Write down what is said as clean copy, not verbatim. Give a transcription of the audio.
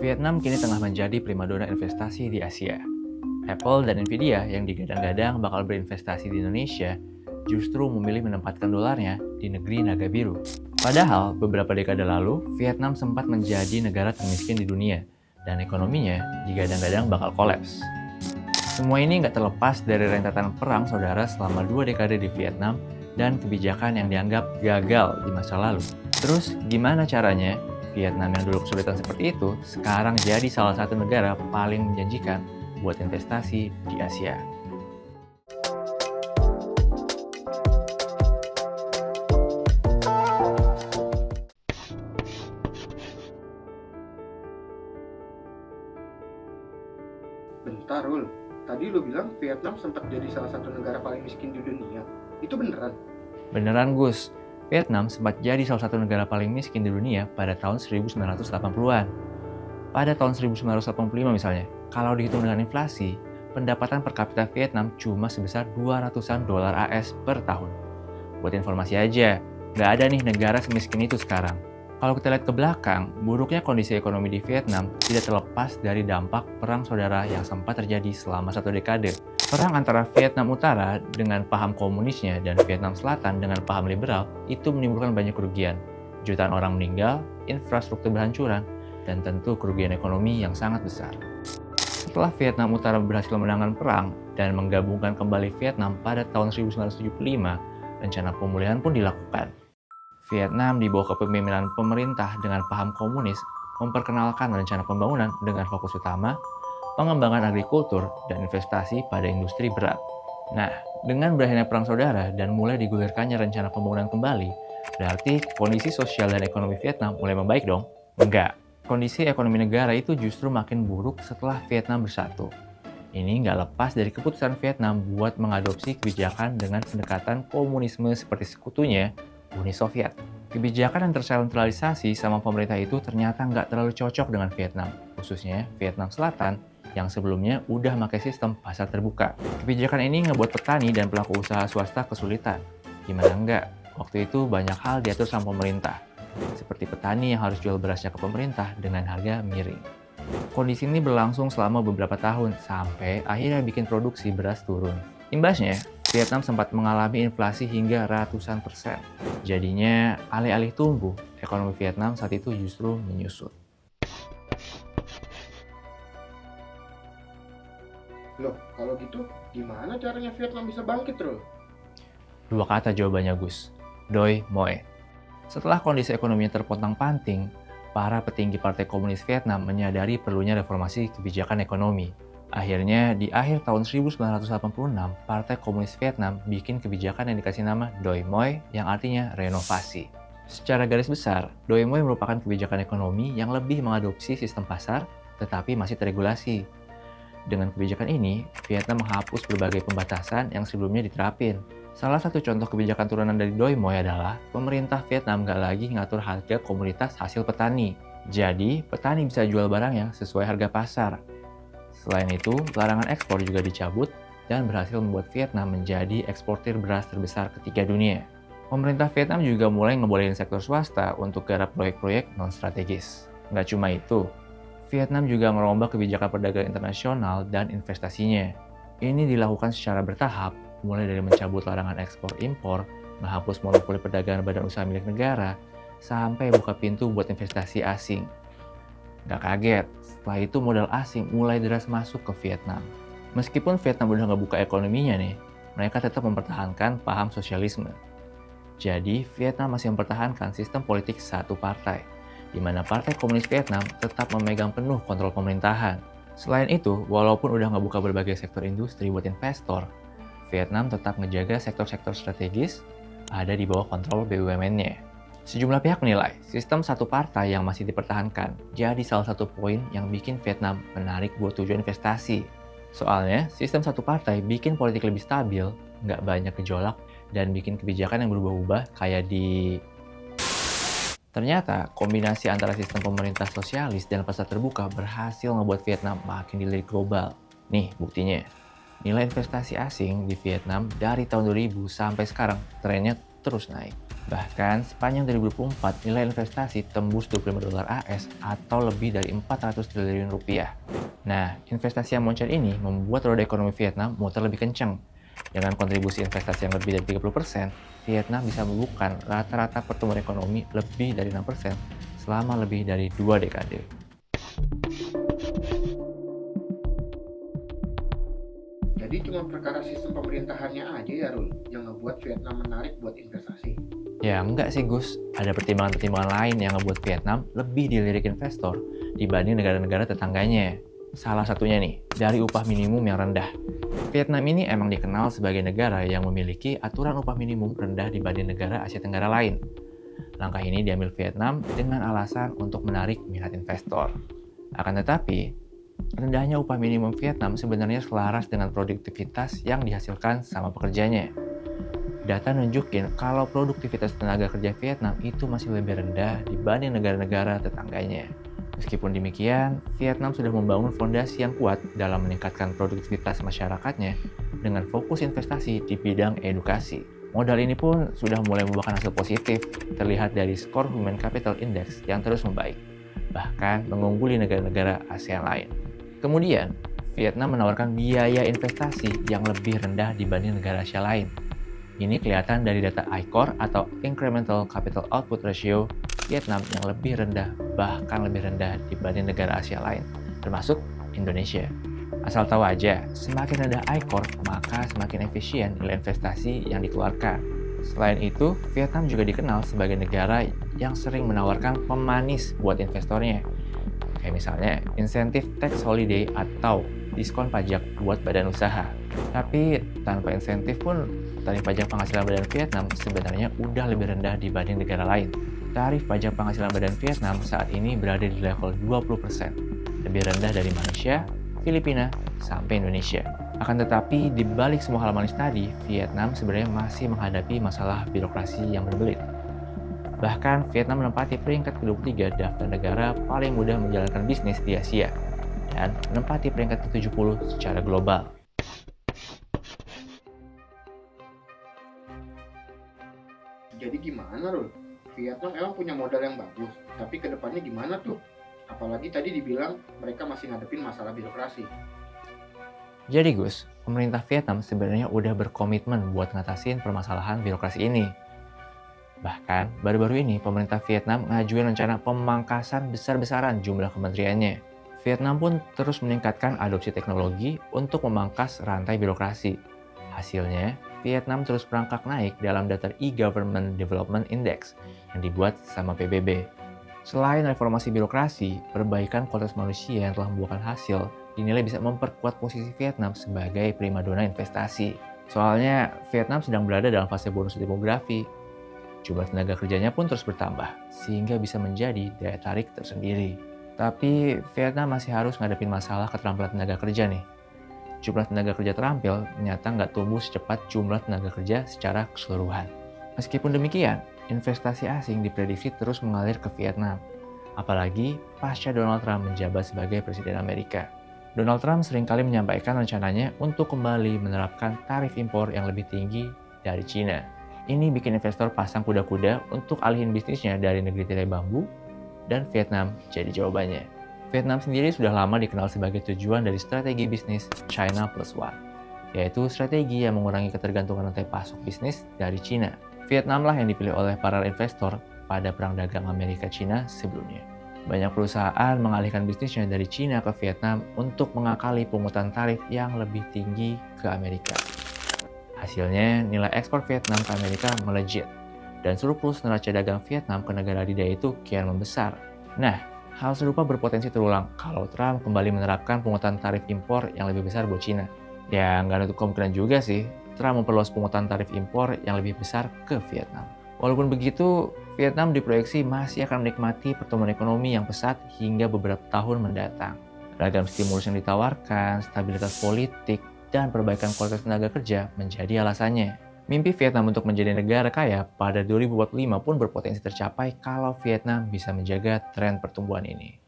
Vietnam kini tengah menjadi primadona investasi di Asia. Apple dan Nvidia yang digadang-gadang bakal berinvestasi di Indonesia justru memilih menempatkan dolarnya di negeri naga biru. Padahal beberapa dekade lalu, Vietnam sempat menjadi negara termiskin di dunia dan ekonominya digadang-gadang bakal kolaps. Semua ini nggak terlepas dari rentetan perang saudara selama 2 dekade di Vietnam dan kebijakan yang dianggap gagal di masa lalu. Terus gimana caranya Vietnam yang dulu kesulitan seperti itu sekarang jadi salah satu negara paling menjanjikan buat investasi di Asia? Bentar, Rul. Tadi lu bilang Vietnam sempat jadi salah satu negara paling miskin di dunia. Itu beneran? Beneran Gus, Vietnam sempat jadi salah satu negara paling miskin di dunia pada tahun 1980-an. Pada tahun 1985 misalnya, kalau dihitung dengan inflasi, pendapatan per kapita Vietnam cuma sebesar 200-an dolar AS per tahun. Buat informasi aja, nggak ada nih negara semiskin itu sekarang. Kalau kita lihat ke belakang, buruknya kondisi ekonomi di Vietnam tidak terlepas dari dampak perang saudara yang sempat terjadi selama 1 dekade. Perang antara Vietnam Utara dengan paham komunisnya dan Vietnam Selatan dengan paham liberal itu menimbulkan banyak kerugian. Jutaan orang meninggal, infrastruktur berhancuran, dan tentu kerugian ekonomi yang sangat besar. Setelah Vietnam Utara berhasil memenangkan perang dan menggabungkan kembali Vietnam pada tahun 1975, rencana pemulihan pun dilakukan. Vietnam di bawah kepemimpinan pemerintah dengan paham komunis memperkenalkan rencana pembangunan dengan fokus utama pengembangan agrikultur dan investasi pada industri berat. Nah, dengan berakhirnya perang saudara dan mulai digulirkannya rencana pembangunan kembali, berarti kondisi sosial dan ekonomi Vietnam mulai membaik dong? Enggak. Kondisi ekonomi negara itu justru makin buruk setelah Vietnam bersatu. Ini nggak lepas dari keputusan Vietnam buat mengadopsi kebijakan dengan pendekatan komunisme seperti sekutunya, Uni Soviet. Kebijakan yang tersentralisasi sama pemerintah itu ternyata nggak terlalu cocok dengan Vietnam, khususnya Vietnam Selatan yang sebelumnya udah pakai sistem pasar terbuka. Kebijakan ini ngebuat petani dan pelaku usaha swasta kesulitan. Gimana enggak? Waktu itu banyak hal diatur sama pemerintah, seperti petani yang harus jual berasnya ke pemerintah dengan harga miring. Kondisi ini berlangsung selama beberapa tahun sampai akhirnya bikin produksi beras turun. Imbasnya, Vietnam sempat mengalami inflasi hingga ratusan persen. Jadinya, alih-alih tumbuh, ekonomi Vietnam saat itu justru menyusut. Loh, kalau gitu gimana caranya Vietnam bisa bangkit, Rul? 2 kata jawabannya Gus, Doi Moi. Setelah kondisi ekonominya terpontang-panting, para petinggi Partai Komunis Vietnam menyadari perlunya reformasi kebijakan ekonomi. Akhirnya, di akhir tahun 1986, Partai Komunis Vietnam bikin kebijakan yang dikasih nama Doi Moi yang artinya renovasi. Secara garis besar, Doi Moi merupakan kebijakan ekonomi yang lebih mengadopsi sistem pasar, tetapi masih teregulasi. Dengan kebijakan ini, Vietnam menghapus berbagai pembatasan yang sebelumnya diterapin. Salah satu contoh kebijakan turunan dari Doi Moi adalah pemerintah Vietnam nggak lagi ngatur harga komoditas hasil petani. Jadi, petani bisa jual barangnya sesuai harga pasar. Selain itu, larangan ekspor juga dicabut dan berhasil membuat Vietnam menjadi eksportir beras terbesar ketiga dunia. Pemerintah Vietnam juga mulai ngebolehin sektor swasta untuk garap proyek-proyek non-strategis. Nggak cuma itu, Vietnam juga merombak kebijakan perdagangan internasional dan investasinya. Ini dilakukan secara bertahap, mulai dari mencabut larangan ekspor-impor, menghapus monopoli perdagangan badan usaha milik negara, sampai buka pintu buat investasi asing. Gak kaget, setelah itu modal asing mulai deras masuk ke Vietnam. Meskipun Vietnam udah nggak buka ekonominya nih, mereka tetap mempertahankan paham sosialisme. Jadi, Vietnam masih mempertahankan sistem politik satu partai, di mana Partai Komunis Vietnam tetap memegang penuh kontrol pemerintahan. Selain itu, walaupun udah nggak buka berbagai sektor industri buat investor, Vietnam tetap ngejaga sektor-sektor strategis ada di bawah kontrol BUMN-nya. Sejumlah pihak menilai sistem satu partai yang masih dipertahankan jadi salah satu poin yang bikin Vietnam menarik buat tujuan investasi. Soalnya, sistem satu partai bikin politik lebih stabil, nggak banyak gejolak, dan bikin kebijakan yang berubah-ubah kayak di... Ternyata, kombinasi antara sistem pemerintah sosialis dan pasar terbuka berhasil ngebuat Vietnam makin dilirik global. Nih, buktinya. Nilai investasi asing di Vietnam dari tahun 2000 sampai sekarang trennya terus naik. Bahkan sepanjang 2024 nilai investasi tembus 25 dolar AS atau lebih dari 400 triliun rupiah. Nah, investasi yang moncer ini membuat roda ekonomi Vietnam muter lebih kencang. Dengan kontribusi investasi yang lebih dari 30%, Vietnam bisa membukukan rata-rata pertumbuhan ekonomi lebih dari 6% selama lebih dari 2 dekade. Jadi cuma perkara sistem pemerintahannya aja ya Rul, yang ngebuat Vietnam menarik buat investasi. Ya enggak sih Gus, ada pertimbangan-pertimbangan lain yang ngebuat Vietnam lebih dilirik investor dibanding negara-negara tetangganya. Salah satunya nih, dari upah minimum yang rendah. Vietnam ini emang dikenal sebagai negara yang memiliki aturan upah minimum rendah dibanding negara Asia Tenggara lain. Langkah ini diambil Vietnam dengan alasan untuk menarik minat investor. Akan tetapi, rendahnya upah minimum Vietnam sebenarnya selaras dengan produktivitas yang dihasilkan sama pekerjanya. Data nunjukin kalau produktivitas tenaga kerja Vietnam itu masih lebih rendah dibanding negara-negara tetangganya. Meskipun demikian, Vietnam sudah membangun fondasi yang kuat dalam meningkatkan produktivitas masyarakatnya dengan fokus investasi di bidang edukasi. Modal ini pun sudah mulai membuahkan hasil positif, terlihat dari skor Human Capital Index yang terus membaik, bahkan mengungguli negara-negara ASEAN lain. Kemudian, Vietnam menawarkan biaya investasi yang lebih rendah dibanding negara Asia lain. Ini kelihatan dari data ICOR atau Incremental Capital Output Ratio Vietnam yang lebih rendah, bahkan lebih rendah dibanding negara Asia lain, termasuk Indonesia. Asal tahu aja, semakin rendah ICOR, maka semakin efisien nilai investasi yang dikeluarkan. Selain itu, Vietnam juga dikenal sebagai negara yang sering menawarkan pemanis buat investornya. Kayak misalnya, insentif tax holiday atau diskon pajak buat badan usaha. Tapi tanpa insentif pun, tarif pajak penghasilan badan Vietnam sebenarnya udah lebih rendah dibanding negara lain. Tarif pajak penghasilan badan Vietnam saat ini berada di level 20%, lebih rendah dari Malaysia, Filipina, sampai Indonesia. Akan tetapi, di balik semua hal manis tadi, Vietnam sebenarnya masih menghadapi masalah birokrasi yang berbelit. Bahkan, Vietnam menempati peringkat ke-23 daftar negara paling mudah menjalankan bisnis di Asia, dan menempati peringkat ke-70 secara global. Jadi gimana Rul? Vietnam emang punya modal yang bagus, tapi kedepannya gimana tuh? Apalagi tadi dibilang mereka masih ngadepin masalah birokrasi. Jadi Gus, pemerintah Vietnam sebenarnya udah berkomitmen buat ngatasin permasalahan birokrasi ini. Bahkan, baru-baru ini pemerintah Vietnam ngajuin rencana pemangkasan besar-besaran jumlah kementeriannya. Vietnam pun terus meningkatkan adopsi teknologi untuk memangkas rantai birokrasi. Hasilnya, Vietnam terus merangkak naik dalam daftar E-Government Development Index yang dibuat sama PBB. Selain reformasi birokrasi, perbaikan kualitas manusia yang telah membuahkan hasil dinilai bisa memperkuat posisi Vietnam sebagai primadona investasi. Soalnya, Vietnam sedang berada dalam fase bonus demografi. Jumlah tenaga kerjanya pun terus bertambah, sehingga bisa menjadi daya tarik tersendiri. Tapi, Vietnam masih harus ngadepin masalah keterampilan tenaga kerja nih. Jumlah tenaga kerja terampil ternyata nggak tumbuh secepat jumlah tenaga kerja secara keseluruhan. Meskipun demikian, investasi asing diprediksi terus mengalir ke Vietnam. Apalagi pasca Donald Trump menjabat sebagai Presiden Amerika. Donald Trump seringkali menyampaikan rencananya untuk kembali menerapkan tarif impor yang lebih tinggi dari Cina. Ini bikin investor pasang kuda-kuda untuk alihin bisnisnya dari negeri tirai bambu, dan Vietnam jadi jawabannya. Vietnam sendiri sudah lama dikenal sebagai tujuan dari strategi bisnis China Plus One, yaitu strategi yang mengurangi ketergantungan rantai pasok bisnis dari Cina. Vietnam lah yang dipilih oleh para investor pada perang dagang Amerika-Cina sebelumnya. Banyak perusahaan mengalihkan bisnisnya dari Cina ke Vietnam untuk mengakali pungutan tarif yang lebih tinggi ke Amerika. Hasilnya, nilai ekspor Vietnam ke Amerika melejit, dan surplus neraca dagang Vietnam ke negara adidaya itu kian membesar. Nah, hal serupa berpotensi terulang kalau Trump kembali menerapkan pungutan tarif impor yang lebih besar buat Cina. Ya, nggak ada kemungkinan juga sih Trump memperluas pungutan tarif impor yang lebih besar ke Vietnam. Walaupun begitu, Vietnam diproyeksi masih akan menikmati pertumbuhan ekonomi yang pesat hingga beberapa tahun mendatang. Ragam stimulus yang ditawarkan, stabilitas politik, dan perbaikan kualitas tenaga kerja menjadi alasannya. Mimpi Vietnam untuk menjadi negara kaya pada 2045 pun berpotensi tercapai kalau Vietnam bisa menjaga tren pertumbuhan ini.